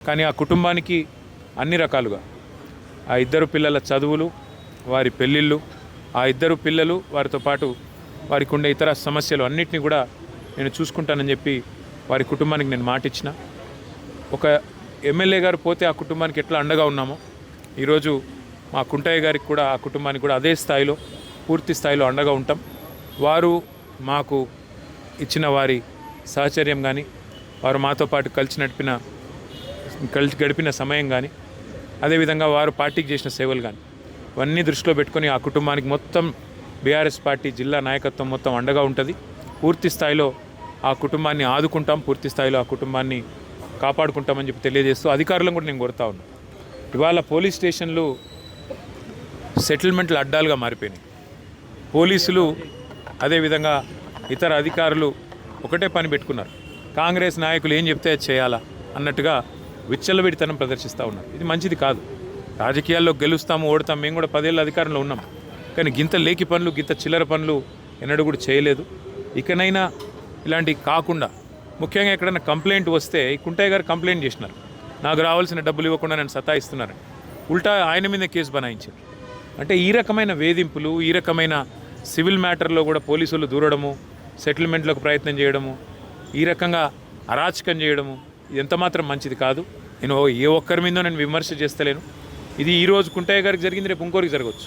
కానీ ఆ కుటుంబానికి అన్ని రకాలుగా ఆ ఇద్దరు పిల్లల చదువులు, వారి పెళ్ళిళ్ళు, ఆ ఇద్దరు పిల్లలు వారితో పాటు వారికి ఉండే ఇతర సమస్యలు అన్నిటినీ కూడా నేను చూసుకుంటానని చెప్పి వారి కుటుంబానికి నేను మాటిచ్చిన. ఒక ఎమ్మెల్యే గారు పోతే ఆ కుటుంబానికి ఎట్లా అండగా ఉన్నామో ఈరోజు మా కుంటయ్య గారికి కూడా ఆ కుటుంబానికి కూడా అదే స్థాయిలో పూర్తి స్థాయిలో అండగా ఉంటాం. వారు మాకు ఇచ్చిన వారి సహచర్యం కానీ, వారు మాతో పాటు కలిసి గడిపిన సమయం కానీ, అదేవిధంగా వారు పార్టీకి చేసిన సేవలు కానీ ఇవన్నీ దృష్టిలో పెట్టుకొని ఆ కుటుంబానికి మొత్తం బీఆర్ఎస్ పార్టీ జిల్లా నాయకత్వం మొత్తం అండగా ఉంటుంది. పూర్తి స్థాయిలో ఆ కుటుంబాన్ని ఆదుకుంటాం, పూర్తి స్థాయిలో ఆ కుటుంబాన్ని కాపాడుకుంటామని చెప్పి తెలియజేస్తూ అధికారులను కూడా నేను కోరుతా ఉన్నాను. ఇవాళ పోలీస్ స్టేషన్లు సెటిల్మెంట్లు అడ్డాలుగా మారిపోయినాయి. పోలీసులు అదేవిధంగా ఇతర అధికారులు ఒకటే పని పెట్టుకున్నారు. కాంగ్రెస్ నాయకులు ఏం చెప్తే అది చేయాలా అన్నట్టుగా విచ్చలవిడితనం ప్రదర్శిస్తూ ఉన్నారు. ఇది మంచిది కాదు. రాజకీయాల్లో గెలుస్తాము, ఓడతాం. మేము కూడా 10 ఏళ్ళ అధికారంలో ఉన్నాం. కానీ గింత లేకి పనులు, గింత చిల్లర పనులు ఎన్నడూ కూడా చేయలేదు. ఇకనైనా ఇలాంటివి కాకుండా, ముఖ్యంగా ఎక్కడైనా కంప్లైంట్ వస్తే ఈ కుంటయ్య గారు కంప్లైంట్ చేసినారు, నాకు రావాల్సిన డబ్బులు ఇవ్వకుండా నేను సతాయిస్తున్నారని. ఉల్టా ఆయన మీద కేసు బనాయించారు. అంటే ఈ రకమైన వేధింపులు, ఈ రకమైన సివిల్ మ్యాటర్లో కూడా పోలీసులు దూరడము, సెటిల్మెంట్లకు ప్రయత్నం చేయడము, ఈ రకంగా అరాచకం చేయడము ఇది ఎంతమాత్రం మంచిది కాదు. నేను ఏ ఒక్కరి మీదో నేను విమర్శ చేస్తలేను. ఇది ఈరోజు కుంటయ్య గారికి జరిగింది, రేపు ఇంకోరికి జరగవచ్చు.